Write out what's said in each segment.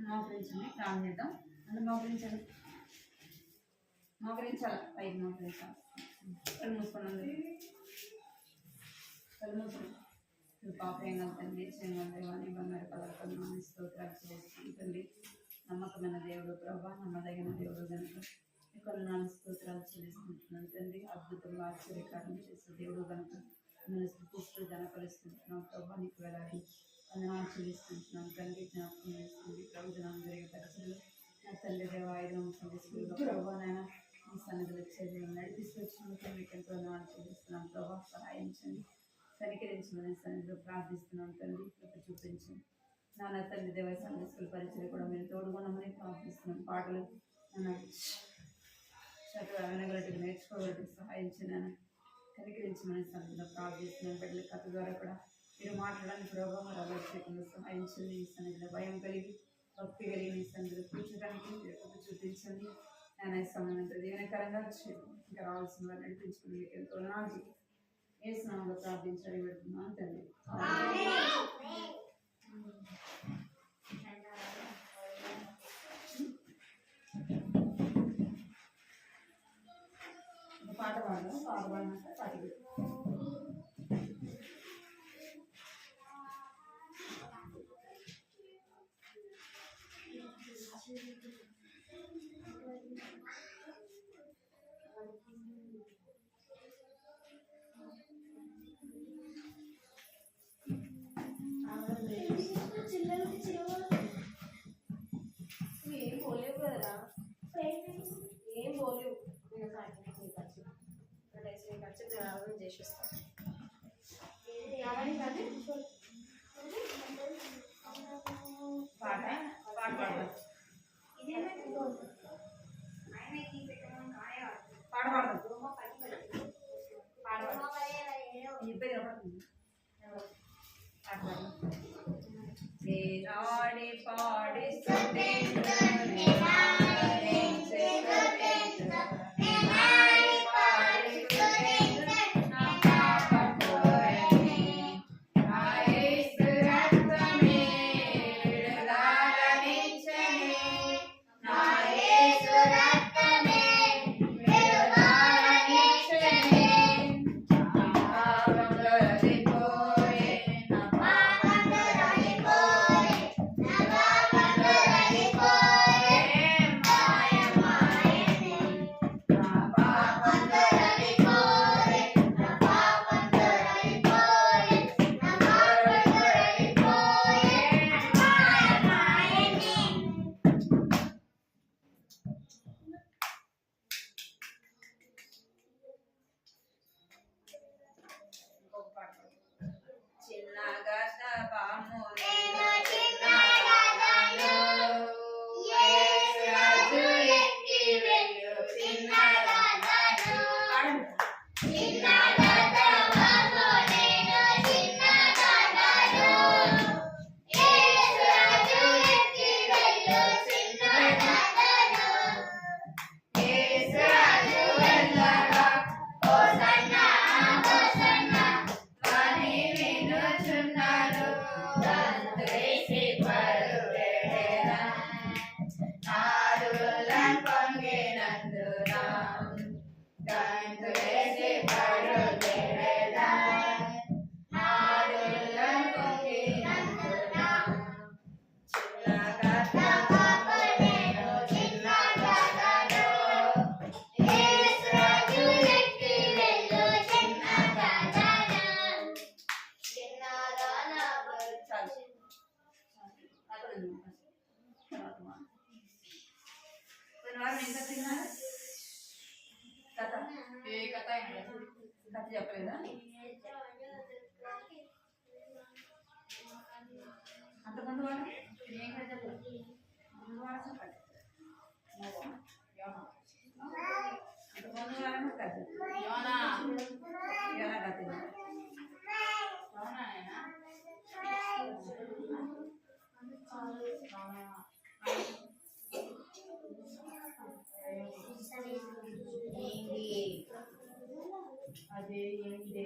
మోకరించండి, ప్రాణం చేద్దాం. అందరూ మోకరించండి, మోకరించాలి, పైకి మోకరించాలి. కళ్ళు మూసుకోండి, అందరూ కళ్ళు మూసుకోండి. పాపేయంగా తండ్రి, శ్రీమంతని బంగారు కలర్కలను స్తోత్రాలు చేస్తుంటుంది. నమ్మకమైన దేవుడు ప్రభా, నమ్మదగిన దేవుడు కనుక ఇక్కడ స్తోత్రాలు చెల్లిస్తుంటున్నాను తండ్రి. అద్భుతంగా ఆశ్చర్యకారం చేసే దేవుడు కనుక మిమ్మల్ని స్థుతిస్తూ గణపరుస్తుంటున్నాం ప్రభా. నీకు వెళ్ళాలి వందనాలు చెల్లిస్తుంటున్నాం తండ్రి. జ్ఞాపకం చేస్తుంది ప్రభుత్వం జరిగే పరిచయం నా తండ్రి దేవ 5 నిమిషాలు ప్రభా నాయన మీ సన్నిధిలో వచ్చేది నడిపిస్తూ వచ్చినందుకు మీకు ఎంతో వందనాలు చెల్లిస్తున్నాం ప్రభా. సహాయించండి, కనికరించమని సన్నిధిలో ప్రార్థిస్తున్నాం తండ్రి. కృప చూపించండి నాన్న తండ్రి దేవ. సండే స్కూల్ పరిచయం కూడా మీరు తోడుకోనమని ప్రార్థిస్తున్నాం. పాటలు చక్కగా వినగలటికి నేర్చుకోగలటికి సహాయించిన కనికరించమని సన్నిధిలో ప్రార్థిస్తున్నాం. బిడ్డల కథ ద్వారా కూడా మీరు మాట్లాడడానికి ప్రభావ మరి అలర్చకుండా సహాయించండి. ఈ సన్నిధిలో భయం కలిగి భక్తి కలిగి మీ సన్నిధిలో కూర్చోడానికి మీరు కృప చూపించండి. నేను ఈ సమయం దీవెనకరంగా ఇంకా రావాల్సిన వారు నడిపించుకుని మీకు ఎంతో నాటి ఏ స్నామంలో ప్రార్థించడం పెడుతున్నాను తండ్రి. పాట పాడదాం, పాట పాడినాక పాటి ఏం పోలేవు కదరా, ఏం పోలేవు. నేను ఖర్చు ఖర్చు చేసేస్తాను. పాట పాట పాడదాం, పాట పాడదాం, ఇబ్బంది పడుతుంది. పాడి పాడి చెప్పలేదా? అంతకుముందు వాళ్ళు ఏం చెప్పలేదు. ముందు వారం అంతకుముందు వారం కథ ఎలా కథ అదే ఏంటి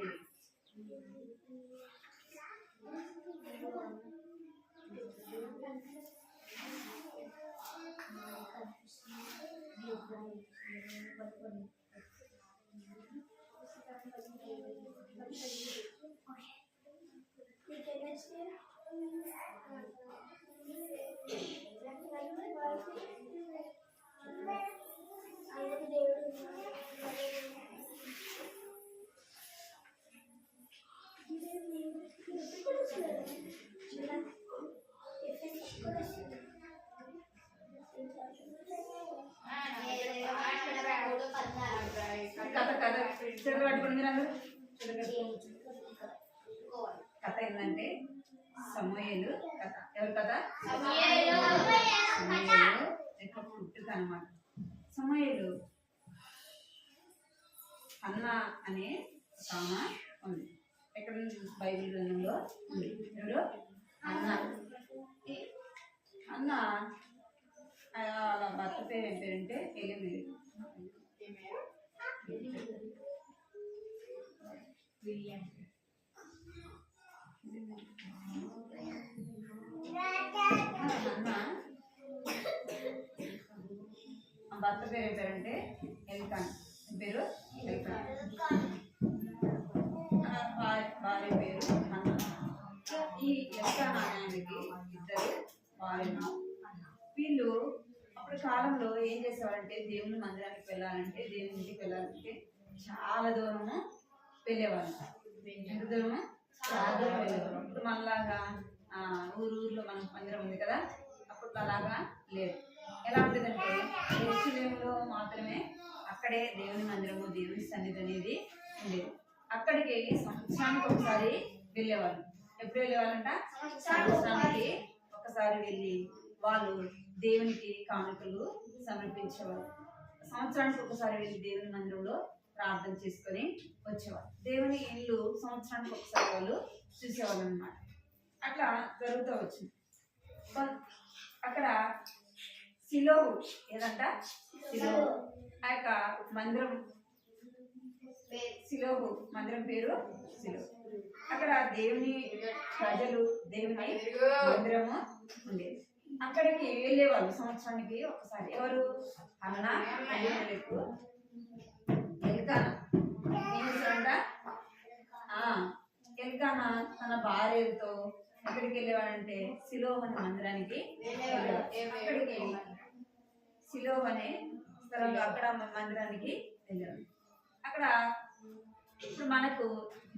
కథ కథ చెడు పట్టుకుని మీరు అందరూ కథ ఏంటంటే సమూయేలు కథ. ఎవరి కథ? సమూయేలు యొక్క పుట్టుక అన్నమాట. సమూయేలు అన్న అనే సామ ఉంది. ఎక్కడ బైబిల్ గ్రంథంలో ఉంది. ఎవరు? అన్న. అన్న వాళ్ళ భర్త పేరు ఏం పేరంటే ఎలిమెలెకు. భర్త పేరు ఏం పేరంటే ఎల్కాన్. పేరు ఎల్కాన్. భార్య పేరు అన్న. ఈ ఎల్కాన్ ఆయనకి ఇద్దరు భార్యలు. వీళ్ళు అప్పుడు కాలంలో ఏం చేసేవారంటే దేవుని మందిరానికి వెళ్ళాలంటే, దేవుని ఇంటికి వెళ్ళాలంటే చాలా దూరము వెళ్ళేవారు. ఎంత దూరము? చాలా దూరం వెళ్ళేవారు. ఇప్పుడు మనలాగా ఊర్లో మనకు మందిరం ఉంది కదా, అప్పుడు అలాగా లేదు. ఎలా ఉంటుందంటే యెరూషలేములో మాత్రమే అక్కడే దేవుని మందిరము, దేవుని సన్నిధి అనేది ఉండేది. అక్కడికి సంవత్సరానికి ఒకసారి వెళ్ళేవాళ్ళు. ఎప్పుడు వెళ్ళేవాళ్ళంట? సంవత్సరానికి ఒకసారి వెళ్ళి వాళ్ళు దేవునికి కానుకలు సమర్పించేవారు. సంవత్సరానికి ఒకసారి వెళ్ళి దేవుని మందిరంలో ప్రార్థన చేసుకొని వచ్చేవారు. దేవుని ఇల్లు సంవత్సరానికి ఒకసారి వాళ్ళు చూసేవాళ్ళు అన్నమాట. అట్లా జరుగుతూ వచ్చింది. అక్కడ సిలోహు ఏదంట? సిలోహు. ఆ యొక్క మందిరం సిలోహు మందిరం పేరు సిలోహు. అక్కడ దేవుని ప్రజలు, దేవుని మందిరము ఉండేది. అక్కడికి వెళ్ళేవాళ్ళు సంవత్సరానికి ఒకసారి. ఎవరు? అన్న, ఎలిమెలెకు, ఎల్కానా. ఏం చేశాడంట? ఎల్కానా తన భార్యలతో ఎక్కడికి వెళ్ళేవాడంటే సిలోహు అనే మందిరానికి వెళ్ళేవాడు. అక్కడికి సిలోహు అనే స్థలంలో అక్కడ మందిరానికి వెళ్ళేవాడు. అక్కడ ఇప్పుడు మనకు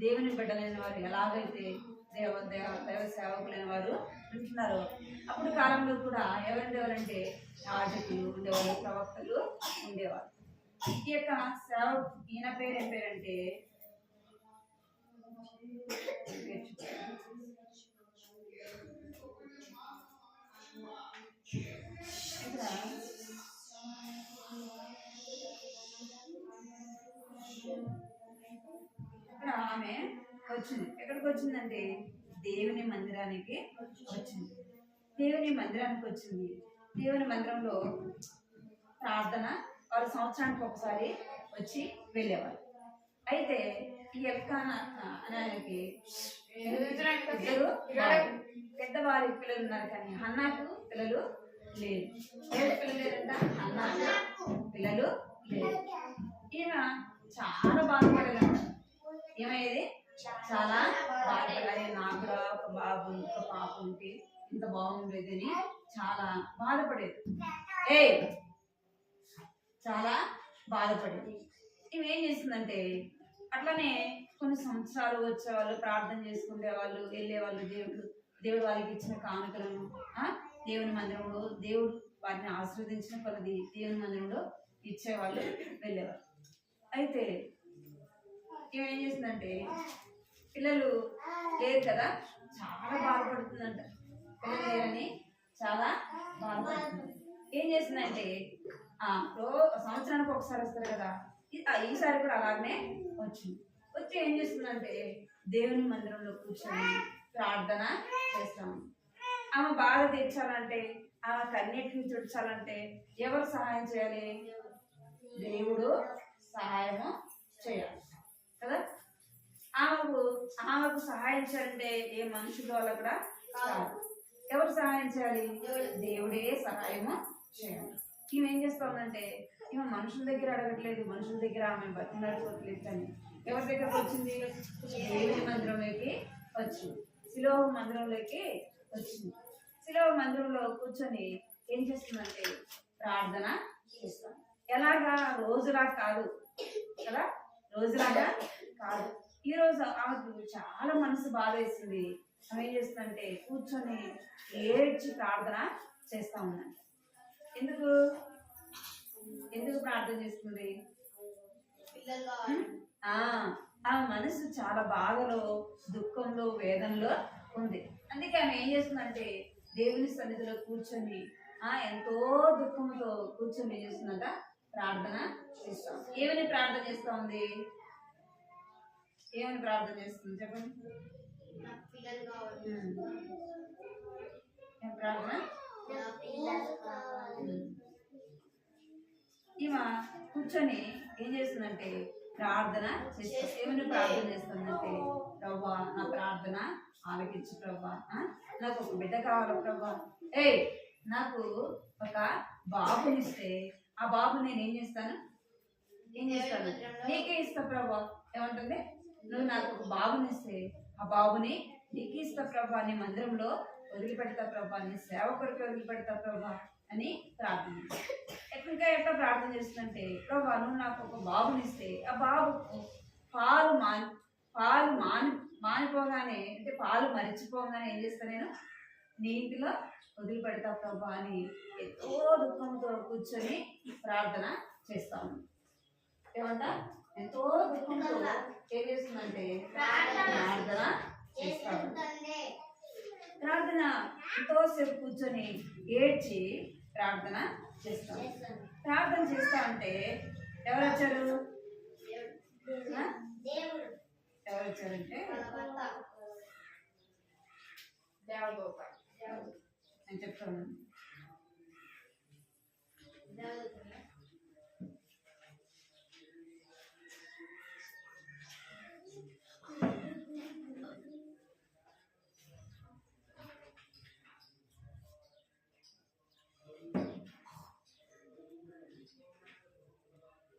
దేవుని బిడ్డలైన వారు ఎలాగైతే దైవ సేవకులైన వారు ఉంటున్నారో, అప్పుడు కాలంలో కూడా ఎవరుండేవారంటే యాజకులు ఉండేవారు, ప్రవక్తలు ఉండేవారు. ఈ యొక్క ఈయన పేరు ఏం పేరంటే ఇక్కడ ఆమె వచ్చింది. ఎక్కడికి వచ్చిందంటే దేవుని మందిరానికి వచ్చింది. దేవుని మందిరానికి వచ్చింది. దేవుని మందిరంలో ప్రార్థన వారు సంవత్సరానికి ఒకసారి వచ్చి వెళ్ళేవారు. అయితే ఈ ఎల్కానా అనే ఆయనకి ఇద్దరు పెద్దవారి పిల్లలు ఉన్నారు, కానీ హన్నాకు పిల్లలు లేదు. ఎవరి పిల్లలు లేదంట? హన్నాకు పిల్లలు లేదు. ఈయన చాలా బాధపడేదంట. ఏమయ్యేది? చాలా బాధపడాలి. నాకు కూడా ఒక బాబు, ఒక పాప ఉంటే ఇంత బాగుండేది అని చాలా బాధపడేది. చాలా బాధపడేది. ఇవేం చేసిందంటే అట్లనే కొన్ని సంవత్సరాలు వచ్చేవాళ్ళు, ప్రార్థన చేసుకునే వాళ్ళు, వెళ్ళేవాళ్ళు. దేవుడు వాళ్ళకి ఇచ్చిన కానుకలను దేవుని మందిరంలో దేవుడు వారిని ఆశీర్వదించిన కొలది దేవుని మందిరంలో ఇచ్చేవాళ్ళు, వెళ్ళేవాళ్ళు. అయితే ఏం చేసిందంటే పిల్లలు లేరు కదా, చాలా బాధపడుతుందంట. పిల్లలు లేరని చాలా బాధపడుతుంది. ఏం చేసిందంటే సంవత్సరానికి ఒకసారి వస్తారు కదా, ఈసారి కూడా అలాగనే వచ్చింది. వచ్చి ఏం చేస్తుందంటే దేవుని మందిరంలో కూర్చొని ప్రార్థన చేస్తాము. ఆమె బాధ తీర్చాలంటే, ఆమె కన్నీటిని తుడచాలంటే ఎవరు సహాయం చేయాలి? దేవుడు సహాయము చేయాలి కదా. ఆమెకు సహాయం చేయాలంటే ఏ మనుషుల వల్ల కూడా కాదు. ఎవరు సహాయం చేయాలి? దేవుడే సహాయము చేయాలి. ఈమె ఏం చేస్తామంటే ఈమె మనుషుల దగ్గర అడగట్లేదు, మనుషుల దగ్గర ఆమె బతిలాడుకోవట్లేదు, కానీ ఎవరి దగ్గరకు వచ్చింది? దేవుని మందిరంలోకి వచ్చింది, శిలోహ మందిరంలోకి వచ్చింది. శిలోహ మందిరంలో కూర్చొని ఏం చేస్తుందంటే ప్రార్థన చేస్తాం. ఎలాగా? రోజులా కాదు కదా, రోజులాగా కాదు. ఈరోజు ఆమెకు చాలా మనసు బాధ వేసింది. ఆమె ఏం చేస్తుందంటే కూర్చొని ఏడ్చి ప్రార్థన చేస్తా ఉన్నాను. ఎందుకు ఎందుకు ప్రార్థన చేస్తుంది? ఆ మనసు చాలా బాధలో, దుఃఖంలో, వేదనలో ఉంది. అందుకే ఆమె ఏం చేస్తుందంటే దేవుని సన్నిధిలో కూర్చొని ఎంతో దుఃఖంతో కూర్చొని ఏం చేస్తుందంట? ప్రార్థన చేస్తాం. ఏమని ప్రార్థన చేస్తా ఉంది? ఏమని ప్రార్థన చేస్తుంది చెప్పండి? ఏం ప్రార్థన? ఈమె కూర్చొని ఏం చేస్తుందంటే ప్రార్థన చేస్తుంది. ఏమని ప్రార్థన చేస్తుందంటే, ప్రభా నా ప్రార్థన ఆలకించు ప్రభా, నాకు ఒక బిడ్డ కావాలి ప్రభా, నాకు ఒక బాబునిస్తే ఆ బాబు నేను ఏం చేస్తాను నీకే ఇస్తా ప్రభా. ఏమంటుంది? నువ్వు నాకు ఒక బాబునిస్తే ఆ బాబుని నీకు ఇస్తా ప్రభా, నీ మందిరంలో వదిలిపెడతా ప్రభా, నీ సేవ కొరకు వదిలిపెడతా ప్రభా అని ప్రార్థన. ఇంకా ఎట్లా ప్రార్థన చేస్తుందంటే, ప్రభా నువ్వు నాకు ఒక బాబునిస్తే ఆ బాబు పాలు మానిపోగానే, అంటే పాలు మరిచిపోగానే ఏం చేస్తాను? నేను నీ ఇంటిలో వదిలిపెడతా ప్రభా అని ఎంతో దుఃఖంతో కూర్చొని ప్రార్థన చేస్తాను. ఏమంట? ఎంతో దుఃఖంతో ఏం చేస్తుందంటే ప్రార్థన చేస్తాను. ప్రార్థన ఎంతోసేపు కూర్చొని ఏడ్చి ప్రార్థన చేస్తాను. ప్రార్థన చేస్తా అంటే ఎవరు వచ్చారు? ఎవరు వచ్చారంటే నేను చెప్తాను.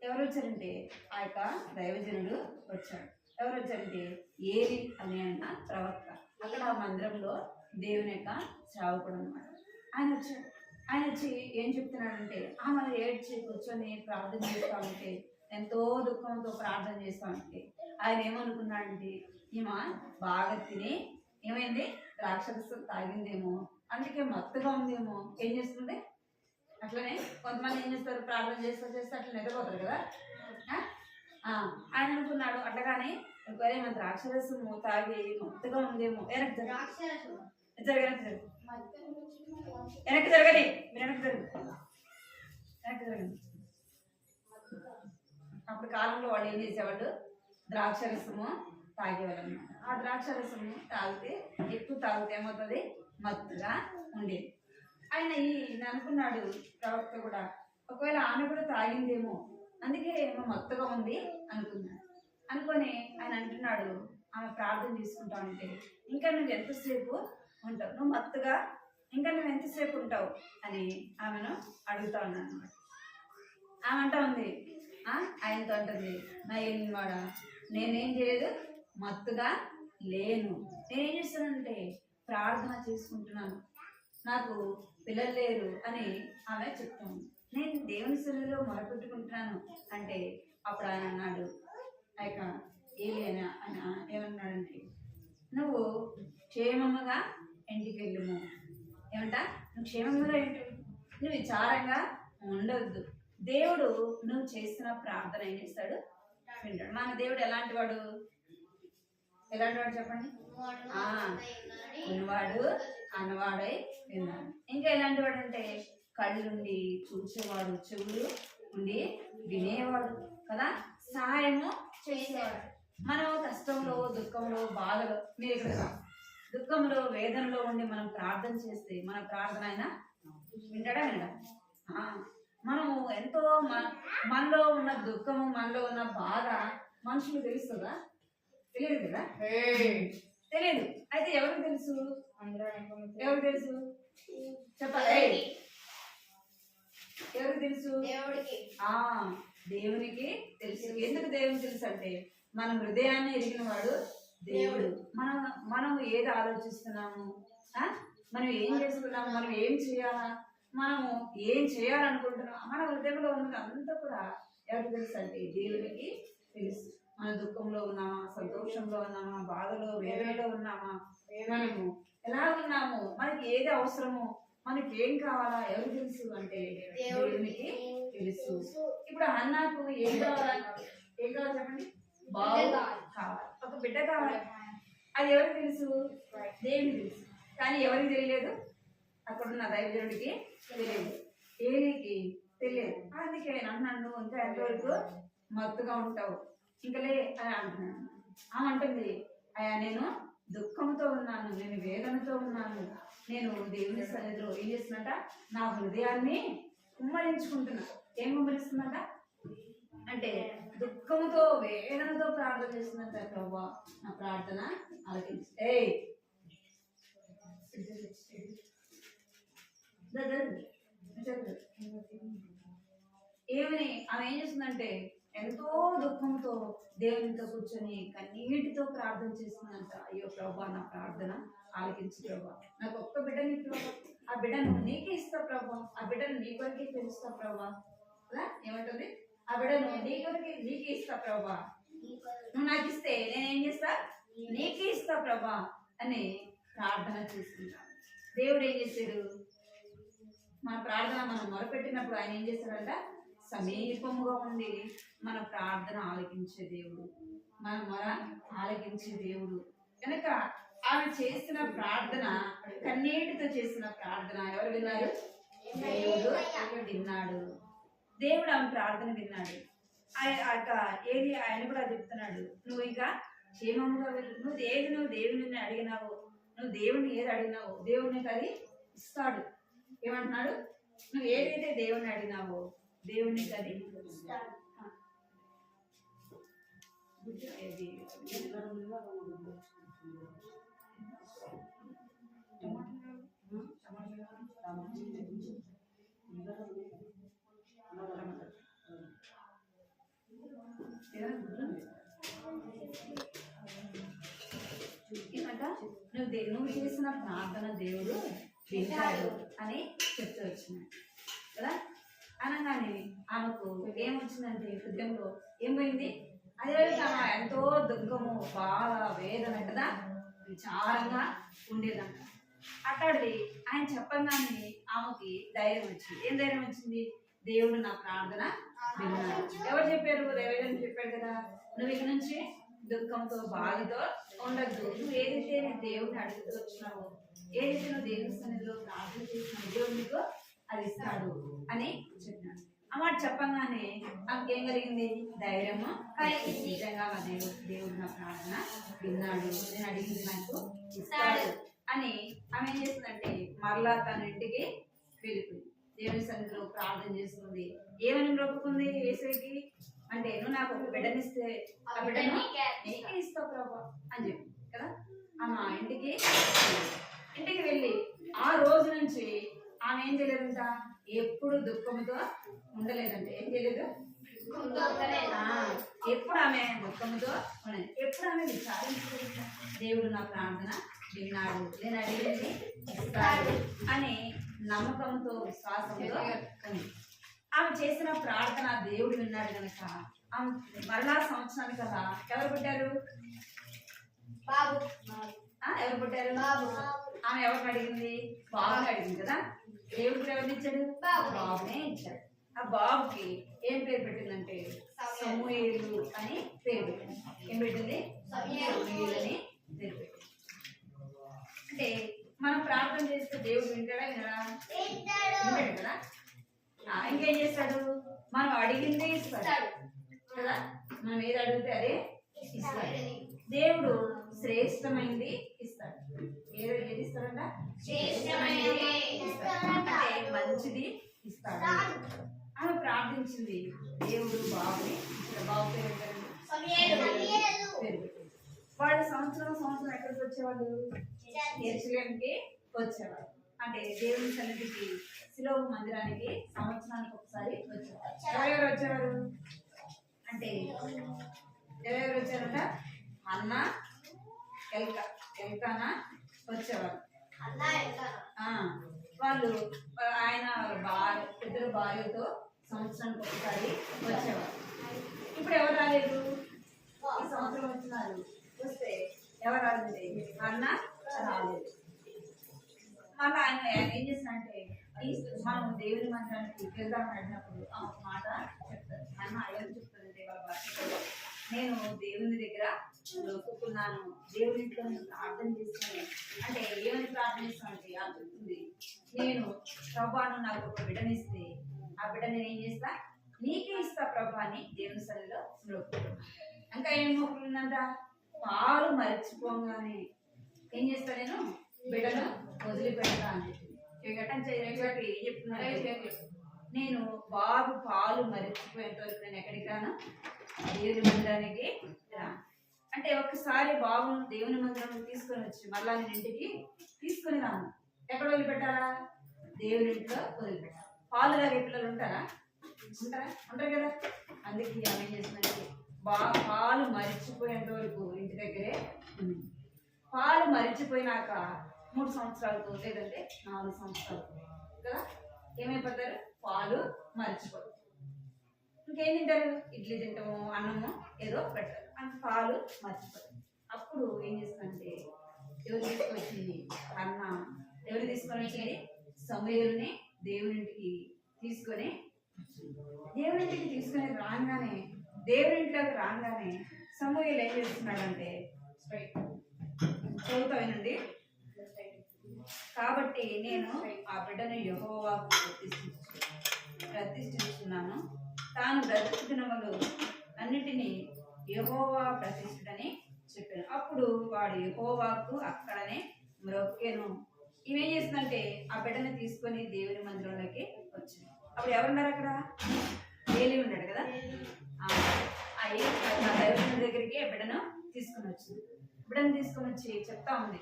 ఎవరు వచ్చారంటే ఆ యొక్క దైవజనుడు వచ్చాడు. ఎవరు వచ్చారంటే ఏలి అనే ఆయన ప్రవక్త. అక్కడ ఆ మందిరంలో దేవుని యొక్క శ్రావకుడు అనమాట. ఆయన వచ్చాడు. ఆయన వచ్చి ఏం చెప్తున్నాడంటే ఆమె ఏడ్చి కూర్చొని ప్రార్థన చేస్తా ఉంటే, ఎంతో దుఃఖంతో ప్రార్థన చేస్తా ఉంటే ఆయన ఏమనుకున్నాడంటే ఈమె బాగా తిని ఏమైంది? ద్రాక్షరసం తాగిందేమో, అందుకే మత్తుగా ఉందేమో. ఏం చేస్తుంది? అట్లనే కొంతమంది ఏం చేస్తారు? ప్రార్థన చేస్తే అట్లా నిద్రపోతారు కదా. ఆయన అనుకున్నాడు అట్లగానే ఒకవేళ మన ద్రాక్షరసము తాగి మత్తుగా ఉందేమో. వెనక్కి జరగని వెనక్కి జరగని అప్పుడు కాలంలో వాళ్ళు ఏం చేసేవాళ్ళు? ద్రాక్షరసము తాగేవాళ్ళు అన్నమాట. ఆ ద్రాక్షరసము ఎక్కువ తాగితే ఏమవుతుంది? మత్తుగా ఉండేది. ఆయన అనుకున్నాడు ప్రవక్త కూడా, ఒకవేళ ఆమె కూడా తాగిందేమో, అందుకే ఏమో మత్తుగా ఉంది అనుకున్నాడు. అనుకొని ఆయన అంటున్నాడు, ఆమె ప్రార్థన చేసుకుంటా ఉంటే ఇంకా నువ్వు ఎంతసేపు ఉంటావు? నువ్వు మత్తుగా ఇంకా నువ్వు ఎంతసేపు ఉంటావు అని ఆమెను అడుగుతా ఉన్నాను అనమాట. ఆమె అంటా ఉంది, ఆయనతో అంటుంది, నా ఏలినవాడా నేనేం చేయలేదు, మత్తుగా లేను, నేనేం చేస్తానంటే ప్రార్థన చేసుకుంటున్నాను, నాకు పిల్లలు లేరు అని ఆమె చెప్తాను. నేను దేవుని సన్నిధిలో మొరపెట్టుకుంటున్నాను అంటే అప్పుడు ఆయన అన్నాడు, ఆ యొక్క ఏలి ఆయన ఏమన్నాడంటే, నువ్వు క్షేమముగా ఇంటికి వెళ్ళము. ఏమంట? నువ్వు క్షేమంగా ఏంటి? నువ్వు విచారంగా ఉండవద్దు. దేవుడు నువ్వు చేస్తున్న ప్రార్థన ఏం చేస్తాడు? వింటాడు. మన దేవుడు ఎలాంటి వాడు? చెప్పండి. ఉన్నవాడు అన్నవాడై విన్నాడు. ఇంకా ఎలాంటి వాడు అంటే కళ్ళుండి చూసేవాడు, చెవులు ఉండి వినేవాడు కదా, సహాయము చేసేవాడు. మనం కష్టంలో, దుఃఖంలో, బాధలో, మీరు ఇక్కడ దుఃఖంలో, వేదనలో ఉండి మనం ప్రార్థన చేస్తే మన ప్రార్థన అయినా వింటాడా? మనము ఎంతో మనలో ఉన్న దుఃఖము, మనలో ఉన్న బాధ మనుషులు తెలుస్తుందా? తెలియదు కదా. తెలియదు. అయితే ఎవరికి తెలుసు? ఎవరికి తెలుసు చెప్పాలి? ఎవరికి తెలుసు? తెలుసు? దేవుడికి. దేవునికి తెలుసు. ఎందుకు దేవునికి తెలుసు అంటే మన హృదయాన్ని ఎరిగిన వాడు దేవుడు. మనం ఏది ఆలోచిస్తున్నాము, మనం ఏం చేస్తున్నాము, మనం ఏం చేయాలా, మనము ఏం చేయాలనుకుంటున్నాం, మన హృదయంలో ఉన్నది అంతా కూడా ఎవరికి తెలుసు అంటే దేవునికి తెలుసు. మన దుఃఖంలో ఉన్నామా, సంతోషంలో ఉన్నామా, బాధలో వేదనలో ఉన్నామా, మనము ఎలా ఉన్నాము, మనకి ఏది అవసరమో, మనకి ఏం కావాలా ఎవరికి తెలుసు అంటే దేవునికి తెలుసు. ఇప్పుడు అన్నాకు ఏం కావాలా, ఏం కావాలి చెప్పండి? బాగు కావాలి, ఒక బిడ్డ కావాలి. అది ఎవరికి తెలుసు? దేవునికి తెలుసు. కానీ ఎవరికి తెలియలేదు? అక్కడున్న దైవజనుడికి తెలియదు, ఏలికి తెలియదు. అందుకే నన్ను ఇంకా ఎంతవరకు మత్తుగా ఉంటావు, ఇంకలే అని అంటున్నాను. ఆమె అంటుంది, అయ్యా నేను దుఃఖంతో ఉన్నాను, నేను వేదనతో ఉన్నాను, నేను దేవుని సన్నిధిలో ఏం చేస్తున్నట నా హృదయాన్ని కుమ్మరించుకుంటున్నా. ఏం కుమ్మరిస్తున్నట అంటే దుఃఖంతో వేదనతో ప్రార్థన చేస్తున్నట్ట. ప్రభువా నా ప్రార్థన ఆలకించు. ఏమని ఆమె ఏం చేస్తుందంటే ఎంతో దుఃఖంతో దేవునితో కూర్చొని కన్నీటితో ప్రార్థన చేస్తుందంట. అయ్యో ప్రభా నా ప్రార్థన ఆలకించు ప్రభా, నాకు ఒక్క బిడ్డని ప్రభా, ఆ బిడ్డను నీకే ఇస్తా ప్రభా, ఆ బిడ్డను నీ కొరకే పెంచుతా ప్రభా. అలా ఏమంటుంది? ఆ బిడ్డను నీ కొరకే నీకే ఇస్తా ప్రభా, నువ్వు నాకు ఇస్తే నేనేం చేస్తా, నీకే ఇస్తా ప్రభా అని ప్రార్థన చేసుకుంటా. దేవుడు ఏం చేశాడు? మన ప్రార్థన మనం మొరపెట్టినప్పుడు ఆయన ఏం చేస్తాడంట? సమీపముగా ఉండి మన ప్రార్థన ఆలకించే దేవుడు, మన మొర ఆలకించే దేవుడు. కనుక ఆమె చేసిన ప్రార్థన, కన్నీటితో చేసిన ప్రార్థన ఎవరు విన్నారు? దేవుడు విన్నాడు. దేవుడు ఆమె ప్రార్థన విన్నాడు. ఏది ఆయన కూడా చెప్తున్నాడు, నువ్వు ఇంకా క్షేమంగా వెళ్ళు, నువ్వు దేవుని అడిగినావు, నువ్వు దేవుని ఏది అడిగినావో దేవునికి అది ఇస్తాడు. ఏమంటున్నాడు? నువ్వు ఏదైతే దేవుని అడిగినావో దేవునికి అది ఇస్తాడు. నువ్వు చేసిన ప్రార్థన దేవుడు వింటాడు అని చెప్తూ వచ్చినాడు కదా. అనగానే ఆమెకు ఏమొచ్చిందంటే హృదయంలో ఏం పోయింది? అదే ఎంతో దుఃఖము, బాధ, వేదన కదా, విచారంగా ఉండేదంట. అట్లాంటిది ఆయన చెప్పగానే ఆమెకి ధైర్యం వచ్చింది. ఏం ధైర్యం వచ్చింది? దేవుడు నా ప్రార్థన విన్నాడు. ఎవరు చెప్పారు? దేవుడు చెప్పాడు కదా, నువ్వు ఇక నుంచి దుఃఖంతో బాధతో ఉండద్దు, నువ్వు ఏదైతే దేవుడిని అడుగుతూ వచ్చినావో, ఏదైతే నువ్వు దేవుని సన్నిధిలో ప్రార్థన చేసినావు దేవుడు నీకు అది ఇస్తాడు అని చెప్పినాడు. ఆ మాట చెప్పగానే ఆమెకి ఏం కలిగింది? ధైర్యము కలిగింది. నిజంగా నా దేవుడు నా ప్రార్థన విన్నాడు, నేను అడిగింది నాకు ఇస్తాడు అని ఆమె ఏం చేస్తుందంటే మరలా తన ఇంటికి వెళ్ళిపోయింది. దేవుని సన్నిధిలో ప్రార్థన చేస్తుంది. ఏమని మొక్కుకుంది యేసుకి అంటే, నువ్వు నాకు ఒక బిడ్డనిస్తే ఆ బిడ్డను నీకే ఇస్తావు ప్రభా అని చెప్పి కదా. ఆమె ఇంటికి వెళ్ళి ఆ రోజు నుంచి ఆమె ఏం చేయలేదంట, ఎప్పుడు దుఃఖంతో ఉండలేదంట. ఏం చేయలేదు? ఎప్పుడు ఆమె దుఃఖంతో ఉండలేదు, ఎప్పుడు ఆమె విచారించలేదు. దేవుడు నా ప్రార్థన విన్నాడు, నేను అడిగింది ఇస్తాడు అని నమ్మకంతో, విశ్వాసంతో ఉంది. ఆమె చేసిన ప్రార్థన దేవుడు విన్నాడు కనుక ఆమె మరలా సంవత్సరానికి కదా ఎవరు పుట్టారు? బాబు. ఎవరు పుట్టారు? బాబు. ఆమె ఎవరిని అడిగింది? బాబుని అడిగింది కదా. దేవుడు ఎవరిని ఇచ్చాడు? బాబునే ఇచ్చాడు. ఆ బాబుకి ఏం పేరు పెట్టిందంటే సమూయేలు అని పేరు పెట్టింది. ఏం పెట్టింది? సమూయేలు అని పేరు పెట్టింది. అంటే మనం ప్రార్థన చేస్తే దేవుడు వింటాడా వినడా? వింటాడు కదా. ఇంకేం చేస్తాడు? మనం అడిగిందే ఇస్తాడు కదా. మనం ఏది అడిగితే అదే ఇస్తాడు. దేవుడు శ్రేష్టమైంది ఇస్తాడు. ఏది ఇస్తాడంట? శ్రేష్టమైనది అంటే మంచిది ఇస్తాడు. ఆమె ప్రార్థించింది, దేవుడు బాబుని ఇచ్చాడు. బాబు పేరు పేరు వాళ్ళు సంవత్సరం ఎక్కడికి వచ్చేవాళ్ళు? యెరూషలేముకి వచ్చేవాళ్ళు. అంటే దేవుని సన్నిధికి శిలోహు మందిరానికి సంవత్సరానికి ఒకసారి వచ్చారు. ఎవరెవరు వచ్చేవారు అంటే ఎవరెవరు వచ్చారంట? అన్న, ఎల్కానా వచ్చేవారు. ఆ, వాళ్ళు ఆయన ఇద్దరు భార్యతో సంవత్సరానికి ఒకసారి వచ్చేవారు. ఇప్పుడు ఎవరు రాలేదు? ఈ సంవత్సరం వచ్చినారు. వస్తే ఎవరు రాలేదు? అన్న రాలేదు. మళ్ళీ ఆయన ఏం చేసినంటే మనం దేవుని మందిరానికి వెళ్దామని అడిగినప్పుడు ఆ ఒక మాట చెప్తారు. అన్న ఎవరు చెప్తారంటే వాళ్ళ భర్తతో, నేను దేవుని దగ్గర ఒప్పుకున్నాను, దేవుని ఇంట్లో నేను ప్రార్థన చేస్తాను. అంటే ఏమని ప్రార్థన చేస్తానంటే ఆ చెప్తుంది, నేను ప్రభాను నాకు ఒక బిడ్డనిస్తే ఆ బిడ్డ నేను ఏం చేస్తా, నీకే ఇస్తా ప్రభా అని దేవుని సన్నిధిలో మొక్కుకున్నాను. ఇంకా ఏం మొక్కుకుందంట? పాలు మర్చిపోగానే ఏం చేస్తా, నేను బిడ్డను వదిలిపెడతా అని చెప్పింది. ఏం చెప్తున్నారు? నేను బాబు పాలు మర్చిపోయేంత వరకు నేను ఎక్కడికి రాను, దేవుని మందిరానికి రాను. అంటే ఒక్కసారి బాబును దేవుని మందిరం తీసుకొని వచ్చి మళ్ళా నేను ఇంటికి తీసుకొని రాను. ఎక్కడ వదిలిపెట్టాలా? దేవుని ఇంట్లో వదిలిపెట్టాలి. పాలు తాగే పిల్లలు ఉంటారా? ఉంటారు కదా. అందుకే ఆమె ఏం చేసిందంటే పాలు మరిచిపోయేంత వరకు ఇంటి దగ్గరే ఉంది. పాలు మరిచిపోయినాక 3 సంవత్సరాలతో లేదంటే 4 సంవత్సరాలతో కదా ఏమైపోతారు? పాలు మరిచిపోతారు. ఇంకేం తింటారు? ఇడ్లీ తింటాము, అన్నము ఏదో పెడతారు. అంత పాలు మర్చిపోతారు. అప్పుడు ఏం చేస్తుందంటే ఎవరు తీసుకొచ్చింది? అన్న ఎవరు తీసుకొని వచ్చింది? సమూయేలుని దేవునింటికి తీసుకొని రాగానే దేవునింట్లోకి రాగానే సమూయేలు ఏం చేస్తున్నాడంటే చదువుతానండి. కాబట్టి నేను ఆ బిడ్డను యెహోవాకు ప్రతిష్ఠిస్తున్నాను, తాను బ్రతుకుతున్నములు అన్నిటినీ యెహోవా ప్రతిష్ఠుడని చెప్పాను. అప్పుడు వాడు యెహోవాకు అక్కడనే మ్రొక్కెను. ఇవేం చేస్తుందంటే ఆ బిడ్డను తీసుకొని దేవుని మందిరంలోకి వచ్చింది. అప్పుడు ఎవరున్నారు అక్కడ? ఏలి ఉన్నాడు కదా. ఆ దైవజనుడి దగ్గరికి ఆ బిడ్డను తీసుకొని వచ్చింది. బిడ్డను తీసుకొని వచ్చి చెప్తా ఉంది.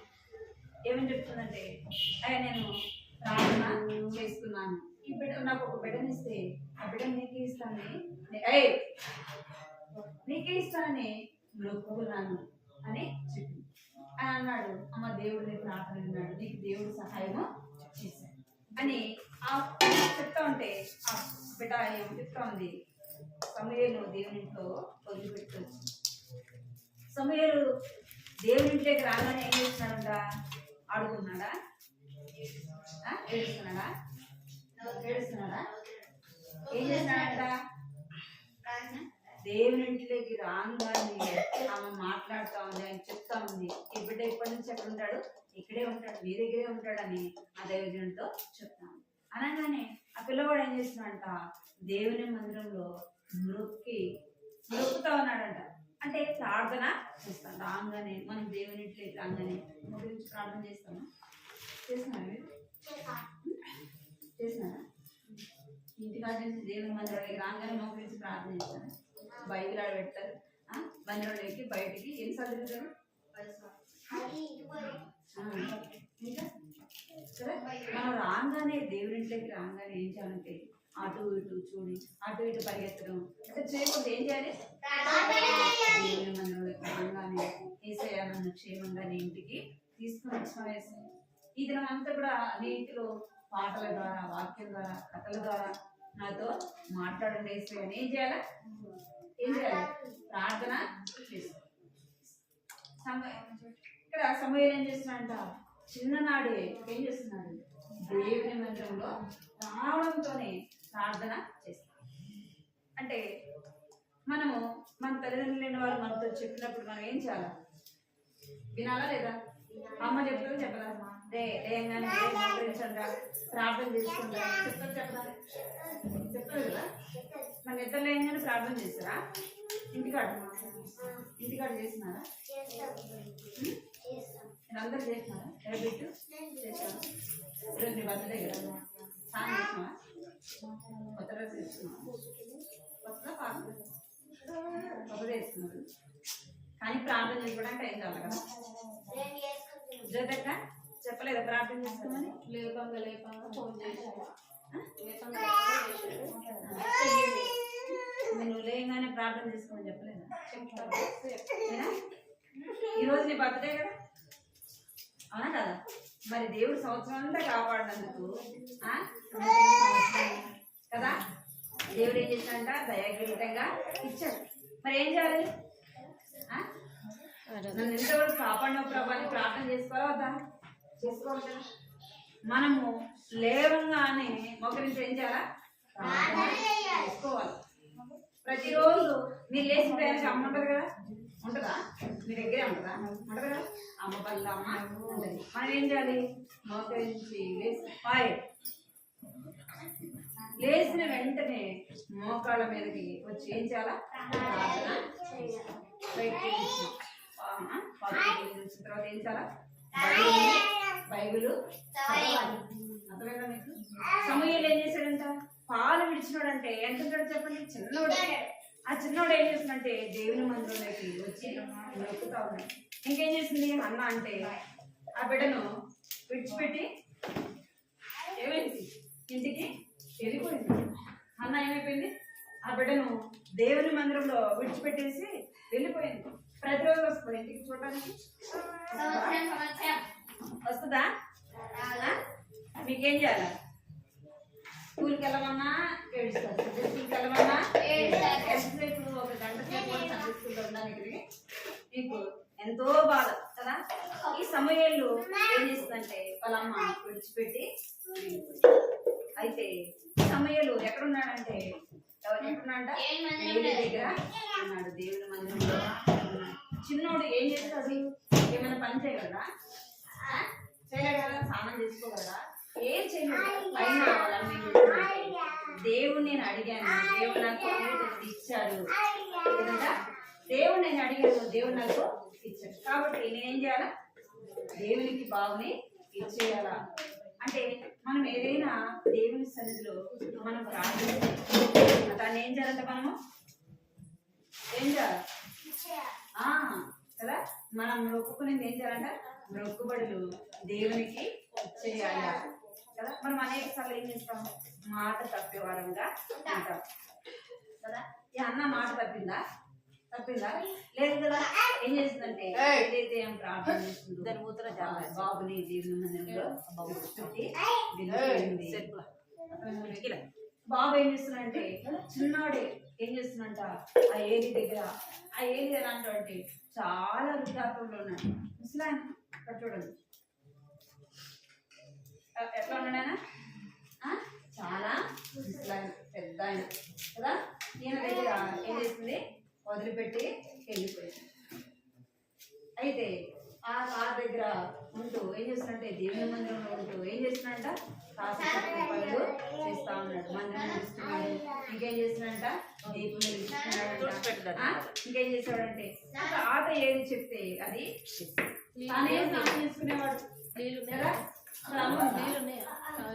ఏమని చెప్తుందంటే, అయ్యా నేను ప్రార్థన చేసుకున్నాను, ఈ బిడ్డ నాకు ఒక బిడ్డనిస్తే ఆ బిడ్డను నీకే ఇస్తానని మొక్కుకున్నాను అని చెప్పింది. అని అన్నాడు, అమ్మ దేవుడిని ప్రార్థన విన్నాడు, నీకు దేవుడు సహాయము చేశాడు అని చెప్తా ఉంటే ఆ బిడ్డ ఏం చెప్తా ఉంది, సమూయేలు దేవుని ఇంట్లో వదిలిపెట్టవచ్చు. సమూయేలు దేవుని ఇంట్లోకి రాగానే ఏం చేస్తున్నాడంట? ఆడుకున్నాడా? ఏడుస్తున్నాడా? ఏం చేస్తున్నాడంట? దేవుని ఇంట్లోకి రాగానే ఆమె మాట్లాడుతూ ఉంది, ఆయన చెప్తా ఉంది, ఈ బిడ్డ ఇప్పటి నుంచి ఎక్కడ ఉంటాడు? ఇక్కడే ఉంటాడు, మీ దగ్గరే ఉంటాడని ఆ దైవజనుడితో చెప్తాను. అనగానే ఆ పిల్లవాడు ఏం చేస్తున్నాడంట? దేవుని మందిరంలో మొక్కుతా ఉన్నాడంట. అంటే ప్రార్థన చేస్తాం రాగానే, మనం దేవుని ఇంట్లో రాగానే గురించి ప్రార్థన చేస్తాము. చేస్తున్నారా? చేసినారా? ఇంటికాడ నుంచి దేవుని మందిరంలోకి రాగానే మా గురించి ప్రార్థన చేస్తాను. బైబిల్ ఆడ పెడతారు, మందిరంలోకి బయటికి ఎన్నిసార్లు తిరుగుతారు? ఇంకా కదా మనం రాగానే దేవుని ఇంట్లోకి రాగానే ఏం చేయాలంటే అటు ఇటు చూడి అటు ఇటు పరిగెత్తడం అంటే చేయకూడదు. ఏం చేయాలి? దేవుని మందిరంలోకి రాగానే ఏసయ్యా నన్ను క్షేమంగా నీ ఇంటికి తీసుకుని వచ్చిన ఈ దినం అంతా కూడా నీ ఇంటిలో పాటల ద్వారా, వాక్యం ద్వారా, కథల ద్వారా నాతో మాట్లాడండి ఏసయ్యా అని ఏం చేయాలి? ప్రార్థన చేసుకో. ఇక్కడ సమూయేలు ఏం చేస్తున్నాడంట? చిన్ననాడే ఏం చేస్తున్నాడు? దేవుని మందిరంలో రావడంతోనే ప్రార్థన చేస్తాం. అంటే మనము మన తల్లిదండ్రులు లేని వాళ్ళు మనతో చెప్పినప్పుడు మనం ఏం చేయాలా? వినాలా లేదా? అమ్మ చెప్తుందో చెప్పదా? లేయంగానే ప్రార్థన చేసుకుంటా చెప్తారు కదా. మన నిద్ర లేయంగానే ప్రార్థన చేస్తారా? ఇంటికాడ చేస్తున్నారా? అందరు చేస్తున్నారా? బిడ్డు చేస్తాను. ఈరోజు నీ బర్త్డే కదా, స్నానం చేసినావా? కొత్త డ్రెస్ వేసుకున్నావా? కొత్త పాత కొత్తది వేసుకున్నారు. కానీ ప్రార్థన చేసుకోవడానికి టైం కావాలి కదా. జగక్క చెప్పలేదా ప్రార్థన చేసుకోమని? లేపంగా ఫోన్ చేశాడు. నువ్వు లేగానే ప్రార్థన చేసుకోమని చెప్పలేదా? చెప్తాను. ఈరోజు నీ బర్త్డే కదా, అవునా కదా? మరి దేవుడు సంవత్సరం అంతా కాపాడినందుకు కదా, దేవుడు ఏం చేశాడంట? దయాకిరీటంగా ఇచ్చాడు. మరి ఏం చేయాలి? నన్ను ఎంతవరకు కాపాడిన ప్రభు అని ప్రార్థన చేసుకోవాలా వద్దా? చేసుకోవాలి కదా. మనము లేవంగానే మొక్కరించి ఏం చేయాలా? ప్రార్థన చేసుకోవాలి. ప్రతిరోజు మీరు లేచిన టైంకి అమ్మ ఉంటుంది కదా, ఉంటుందా? మీ దగ్గరే ఉంటుందా? ఉంటుంది కదా, అమ్మ పల్ల అమ్మ ఉంటుంది. మనం ఏం చేయాలి? మోకరించి లేచిన వెంటనే మోకాళ్ళ మీదకి వచ్చి ఏం చేయాలా? ప్రార్థన బయటికి వచ్చిన తర్వాత ఏం చేయాలా? బైబిల్ అర్థమైందా మీకు? సమూయేలు ఏం చేశాడంట? పాలు విడిచినోడంటే ఎంత ఉంటాడు చెప్పండి? చిన్నోడు. ఆ చిన్నోడు ఏం చేస్తుందంటే దేవుని మందిరంలోకి వచ్చి నొక్కుతా ఉన్నాడు. ఇంకేం చేసింది అన్న అంటే ఆ బిడ్డను విడిచిపెట్టి ఏమైంది? ఇంటికి వెళ్ళిపోయింది. అన్న ఏమైపోయింది? ఆ బిడ్డను దేవుని మందిరంలో విడిచిపెట్టేసి వెళ్ళిపోయింది. ప్రతిరోజు వస్తుంది ఇంటికి చూడడానికి? వస్తుందా? మీకేం చేయాలి? స్కూల్కి వెళ్ళమన్నా ఏడుస్తారు, స్కూల్కి వెళ్ళమన్నా ఎంతసేపు ఒక గంట సేపు సండే స్కూల్లో ఉండడానికి మీకు ఎంతో బాధ కదా. ఈ సమయాలు ఏం చేస్తుందంటే వాళ్ళ అమ్మ విడిచిపెట్టి అయితే సమయాలు ఎక్కడున్నాడంటే ఎక్కడున్నాడంట? దేవుని దగ్గర ఉన్నాడు, దేవుని మందిరంలో ఉన్నాడు. చిన్నోడు ఏం చేస్తాడు? ఏమైనా పని చేయగలరా? చేయగలరా? స్నానం చేసుకోగలరా? ఏం చేయలేదు. పైన దేవుడు నేను అడిగాను, దేవుడు నాకు ఇచ్చాడు. దేవుడు నేను అడిగాను, దేవుడు నాకు ఇచ్చాడు. కాబట్టి నేనేం చేయాలా? దేవునికి బాగుని ఇచ్చేయాలా? అంటే మనం ఏదైనా దేవుని సన్నిధిలో మనం ప్రార్థిస్తే దాన్ని ఏం చేయాలంటే మనము ఏం చేయాలి కదా? మనం మొక్కుకునేది ఏం చేయాలంట? మొక్కుబడులు దేవునికి చేయాలి కదా. మనం అనేక సార్లు ఏం చేస్తాం? మాట తప్పేవారంగా ఉంటాం కదా. ఈ అన్న మాట తప్పిందా? లేదు కదా. ఏం చేస్తుందంటే ఏదైతే ఏం ప్రార్థన చేస్తుందో బాబుని దేవుని మందిరంలో బాబు ఏం చేస్తున్నాడంటే చిన్నాడే ఏం చేస్తున్నంట ఆ ఏలి దగ్గర. ఆ ఏలి ఎలా అంటే చాలా వృద్ధాప్యంలో ఉన్నాడు. ముసలాయన అక్కడ చూడండి ఎట్లా ఉన్నాడైనా, చాలా ముసలాయన, పెద్ద ఆయన కదా. ఈయన దగ్గర ఏం చేస్తుంది? వదిలిపెట్టి వెళ్ళిపోయింది. అయితే ఆ కార్ దగ్గర ఉంటూ ఏం చేస్తున్నట్టే దేవుని మందిరంలో ఉంటూ ఏం చేస్తున్నంట? కాసేపు పనులు చేస్తా ఉన్నాడు, మందిరం చూస్తున్నాడు. ఇంకేం చేస్తున్నంట? దీపం వెలిగిస్తున్నాడు. ఇంకేం చేసాడంటే ఆట ఏది చెప్తే అది తానే స్నానం చేసుకునేవాడు కదా.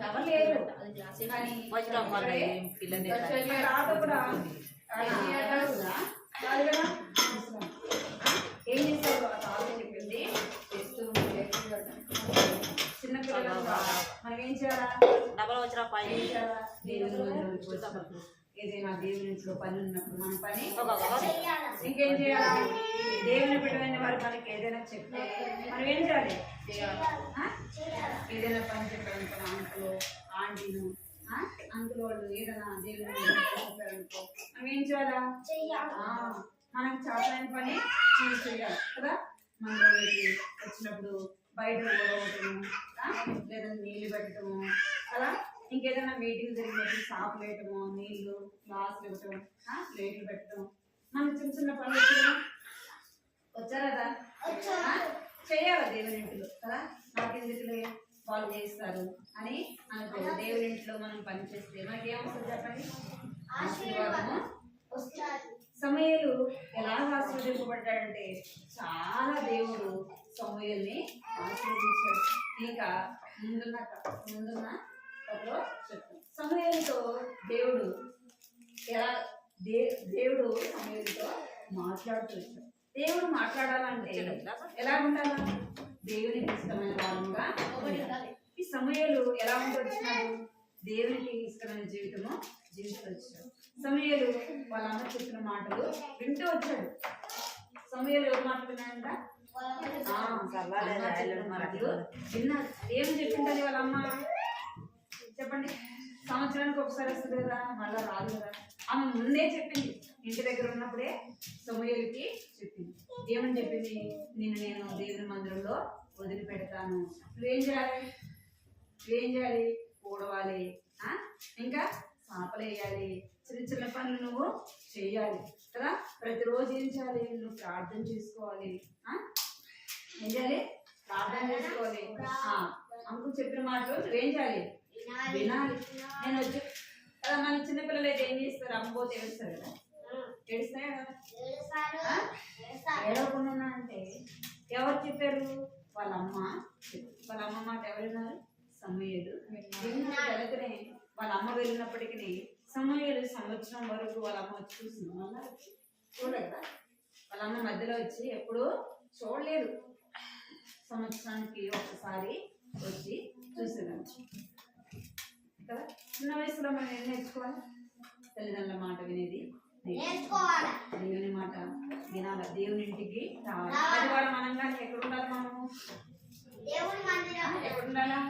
ఎవరు లేరు కానీ తాత కూడా ఏం చేశాడు? ఆ తాత చెప్పింది చేస్తూ చిన్నపిల్లలు మనం ఏం చేయాలా? ఏం చేయాలా? ఏదైనా దేవుని ఇంట్లో పని ఉన్నప్పుడు మన పని ఇంకేం చేయాలి? దేవుని బిడ్డలైన వారి పనికి ఏదైనా చెప్తే మనం ఏం చేయాలి? ఏదైనా పని చెప్పారనుకో అంకులు ఆంటీను అంకుల్ వాళ్ళు ఏదైనా దేవుని చెప్పారనుకో మనం ఏం చేయాలా? మనకు చేతనైన పని మనం చేయాలి కదా. మనలోకి వచ్చినప్పుడు బయట ఓడవటము లేదా నీళ్లు పెట్టడము అలా, ఇంకేదైనా మీటింగ్ జరిగినప్పుడు సాపు వేయటము, నీళ్లు గ్లాసులు ఇవ్వటం, ప్లేట్లు పెట్టడం, మనకు చిన్న చిన్న పనులు వచ్చారా కదా చేయాలి దేవుని ఇంట్లో కదా. నాకెందుకులే వాళ్ళు చేస్తారు అని అనుకో. దేవుని ఇంట్లో మనం పని చేస్తే మనకి ఏమొస్తుంది చెప్పండి? ఆశీర్వాదము వస్తుంది. సమూయేలు ఎలా ఆశీర్వదింపబడ్డాడంటే చాలా దేవుడు సమూయేలుని ఆశీర్వదించాడు. ఇంకా ముందున్న కథలో చెప్తాను. సమూయేలుతో దేవుడు ఎలా దేవుడు సమూయేలుతో మాట్లాడుతూ వచ్చాడు. దేవుడు మాట్లాడాలంటే ఎలా ఉండాలా? దేవునికి ఇష్టమైన వారంగా ఉండాలి. ఈ సమూయేలు ఎలా ఉంటూ వచ్చినాడు? దేవునికి ఇష్టమైన జీవితము జీవిస్తూ వచ్చాడు. సమూయేలు వాళ్ళ అమ్మ చెప్పిన మాటలు వింటూ వచ్చాడు. సమూయేలు ఎవరు మాటలు విన్నాడంట? మాటలు విన్నాడు. ఏం చెప్పింటది వాళ్ళ అమ్మ? చెప్పండి. సంవత్సరానికి ఒకసారి వస్తుంది కదా, మళ్ళా రాదు కదా. ఆమె ముందే చెప్పింది, ఇంటి దగ్గర ఉన్నప్పుడే సమూయేలుకి చెప్పింది. ఏమని చెప్పింది? నేను దేవుని మందిరంలో వదిలిపెడతాను. నువ్వేం చేయాలి? కూడవాలి, ఇంకా సాపలు వేయాలి, చిన్న చిన్న పనులు నువ్వు చేయాలి కదా. ప్రతిరోజు ఏం చేయాలి? నువ్వు ప్రార్థన చేసుకోవాలి. ఏం చేయాలి? ప్రార్థన చేసుకోవాలి. అంకుల్ చెప్పిన మాటలు నువ్వేం చేయాలి? వినాలి. నేను వచ్చి కదా, మన చిన్నపిల్లలు అయితే ఏం చేస్తారు? అమ్మబోతే ఏడుస్తారు కదా. ఏడుస్తాయా కదా? ఏడవకుండా అంటే ఎవరు చెప్పారు? వాళ్ళ అమ్మ మాట ఎవరు విన్నారు? సమూయేలు వెనకనే వాళ్ళ అమ్మ వెళ్ళినప్పటికీ సమూయేలు సంవత్సరం వరకు వాళ్ళ అమ్మ వచ్చి చూసింది. మళ్ళా చూడలేదా? వాళ్ళ అమ్మ మధ్యలో వచ్చి ఎప్పుడు చూడలేదు. సంవత్సరానికి ఒకసారి వచ్చి చూసేదాన్ని కదా. చిన్న వయసులో మనం ఏం నేర్చుకోవాలి? తల్లిదండ్రుల మాట వినేది నేర్చుకోవాలి. దేవుని మాట వినాలి. దేవుని ఇంటికి రావాలి. ఆదివారం అనంగానే ఎక్కడ ఉండాలి? మనము ఎక్కడ ఉండాలా?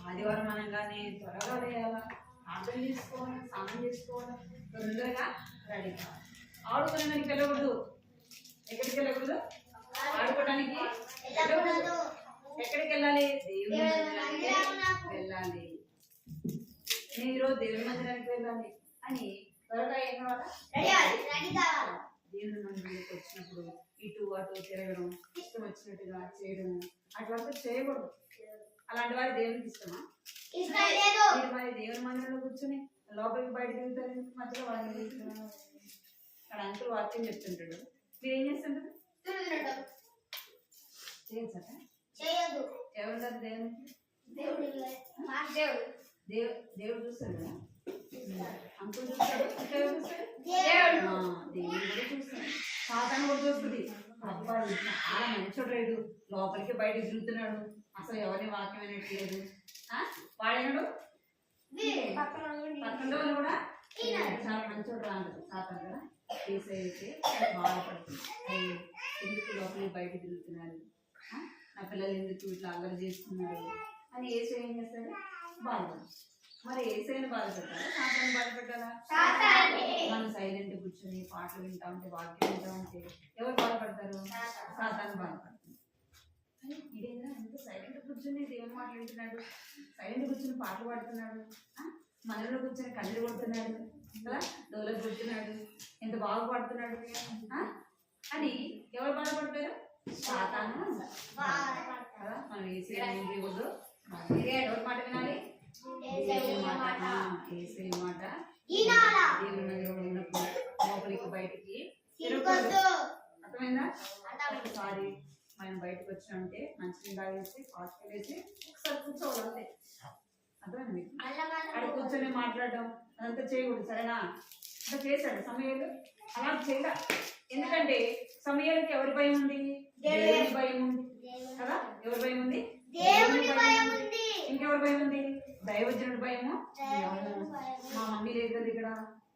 ఆదివారం అనగానే త్వరగా వేయాలా, ప్రార్థన చేసుకోవాలి, స్నానం చేసుకోవాలి, తొందరగా రెడీ కావాలి. ఆడుకోవడానికి వెళ్ళకూడదు. ఎక్కడికి వెళ్ళకూడదు? ఆడుకోవడానికి వెళ్ళకూడదు. ఎక్కడికి వెళ్ళాలి? దేవుని మందిరానికి వెళ్ళాలి. నేను ఈరోజు దేవుని మందిరానికి వెళ్ళాలి అని త్వరగా ఏం కావాలా? దేవుని మందిరానికి వచ్చినప్పుడు ఇటు అటు తిరగడం, ఇష్టం వచ్చినట్టుగా చేయడం అటువంటి చేయకూడదు. అలాంటి వారి దేవునికి ఇష్టమా? మీరు మరి దేవుని మందిరంలో కూర్చొని లోపలికి బయట తిరుగుతారు. మధ్యలో వాళ్ళని అక్కడ అంకులు వాక్యం చెప్తుంటాడు, మీరు ఏం చేస్తుంటారు? చేయదు. ఎవరున్నారు దేవునికి? దేవుడు చూస్తాడు కదా. అంకుల్ చూస్తాడు, దేవుడు చూస్తాడు, దేవుడు కూడా చూస్తాడు. సాతాను కూడా చూస్తుంది. అబ్బాయి చాలా మంచోడు లేడు, లోపలికి బయట తిరుగుతున్నాడు, అసలు ఎవరిని వాక్యం అనేట్లేదు, వాడేనాడు పక్కన కూడా చాలా మంచోడు రా అంటారు సాతాను కదా. అయితే బాధపడుతుంది, ఎందుకు లోపలికి బయట తిరుగుతున్నారు, నా పిల్లలు ఎందుకు ఇట్లా అల్లరి చేస్తున్నారు అని ఏసు ఏం చేస్తాడు? బాధపడతాడు. మరి ఏసైనా బాధపడ్డారా? సాతాను బాధపడ్డారా? మనం సైలెంట్ కూర్చొని పాటలు వింటా ఉంటే, వాక్యం వింటా ఉంటే ఎవరు బాధపడతారు? సాతాను బాధపడతారు. ఇదేనా ఎంత సైలెంట్ కూర్చొని దేవుని మాటలు వింటున్నాడు, సైలెంట్ కూర్చొని పాటలు పాడుతున్నాడు, మనలో కూర్చొని కళ్ళు కొడుతున్నాడు కదా, డోలకు కొడుతున్నాడు, ఎంత బాగా పాడుతున్నాడు అని ఎవరు బాధపడతారు? సాతాను కదా. మనం ఏసీ ఏం చేయకూడదు, ఎవరి మాట వినాలి? దేవుని మాట. ఏసీ మాట దేవుని మందిరంలో ఉన్నప్పుడు లోపలికి బయటికి అర్థమైందా? ఒకసారి మనం బయటకు వచ్చినామంటే మంచిగా తాగేసి పాటలు వేసి ఒకసారి కూర్చోవాలి. అర్థమైంది? అక్కడ కూర్చొని మాట్లాడడం అదంతా చేయకూడదు, సరేనా? అట్లా చేశాడు సమూయేలు. అలా చేయలే. ఎందుకంటే సమూయేలుకి ఎవరి భయం ఉంది? దేవుని భయం ఉంది కదా. ఎవరి భయం ఉంది? ఇంకెవరి భయం ఉంది? దైవజనుడి భయము. మా మమ్మీ లేదు కదా ఇక్కడ,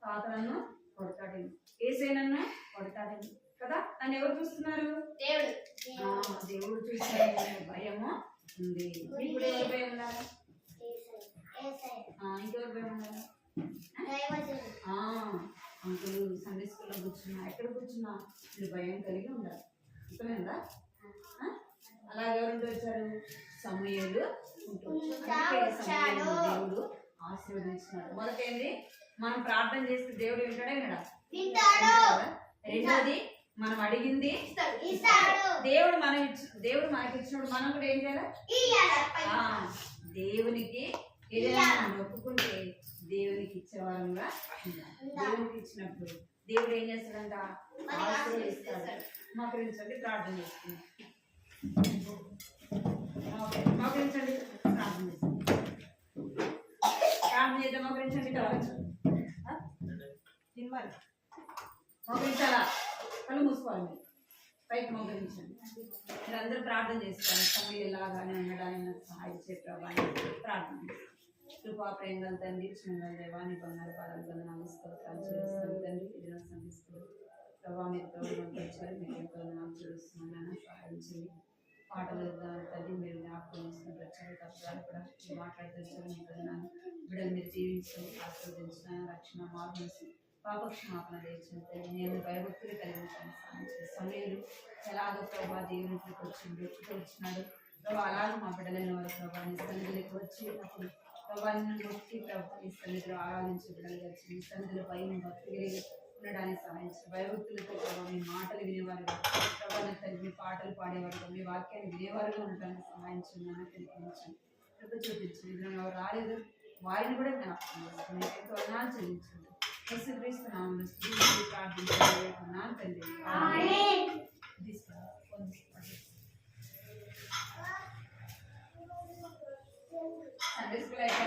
తాత నన్ను కొడతాడేమో, ఏసై నన్ను కొడతాడేమో కదా. నన్ను ఎవరు చూస్తున్నారు? దేవుడు చూస్తాడనే భయము ఉంది. ఇప్పుడు ఎవరి భయం ఉండాలి? ఇంకెవరి భయం ఉండాలి? అంకులు సండే స్కూల్లో కూర్చున్నా, ఎక్కడ కూర్చున్నా మీరు భయం కలిగి ఉండాలి. అర్థమైందా? అలాగే ఎవరు వచ్చారు? సమూయేలు దేవుడు ఆశీర్వదించినాడు. మొదటేంది? మనం ప్రార్థన చేస్తే దేవుడు వింటాడా? వినడా? రెండోది మనం అడిగింది దేవుడు మనకి ఇచ్చినప్పుడు మనం కూడా ఏం చేయాలి? దేవునికి ఏదైనా మొక్కుకుంటే దేవునికి ఇచ్చేవారంగా దేవునికి ఇచ్చినప్పుడు దేవుడు ఏం చేస్తాడంట? ఆశీర్వదిస్తాడు. మోకరించండి, ప్రార్థన చేస్తుంది. మోకరించండి, ప్రార్థన చేస్తుంది. ప్రార్థన చేద్దాం. మోకరించండి, మోకరించాలా? కళ్ళు మూసుకోవాలి మీరు. పైకి మోకరించండి. మీరందరూ ప్రార్థన చేసుకోండి. తమిళలాగానే ఉండడానికి నాకు సహాయం చే ప్రభా అని ప్రార్థన చేస్తాను. కృపా ప్రేమగల తండ్రి, క్షణగల దేవాన్ని బంగారు పాదాలు వందనాలు స్తోత్రాలు చెల్లిస్తాను తండ్రి. ఇది నా సంధిస్తుంది ప్రభా, మీరు ప్రభుత్వం వచ్చారు, మీకు ఎంతో నాకు చూస్తున్నాను. సహాయం చేయండి. పాటలు తల్లి మీరు జ్ఞాపకం చేస్తున్న ప్రచార తత్వాలు కూడా మీరు మాట్లాడుతూ మీకు వందనాలు. బిడ్డలు మీరు జీవించండి, ఆశీర్వదించిన రక్షణ మార్గం పాపక్షమాపణ తెచ్చింది. నేను భయభక్తులు కలిగించాను సమయంలో ఎలాగో ప్రభా దేవునికి వచ్చినాడు ప్రభా, అలాగే మా బిడ్డలైన వారు ప్రభా నీ సన్నిధిలోకి వచ్చి అప్పుడు ప్రభాని మొక్కి ప్రభా నీ సన్నిధిలో ఆరాధించి బిడ్డలు వచ్చి నీ సన్నిధిలో భయం భక్తి ఉండడానికి సహాయించి భయభక్తులతో ప్రభావ మీ మాటలు వినేవారుగా ప్రభావం తల్లి మీ పాటలు పాడేవారుగా మీ వాక్యాన్ని వినేవారుగా ఉండడానికి సహాయించండి. నాకు తెలిపించండి, కృప చూపించండి. ఇద్దరు ఎవరు రాలేదు వారిని కూడా జ్ఞాపకం చేసుకోండి. మీకు ఎంతో వర్ణాలు చెల్లించండి. యేసుక్రీస్తు నామములో స్తుతించి ప్రార్థించుకుంటున్నాను తండ్రి. ఆమేన్. Sunday school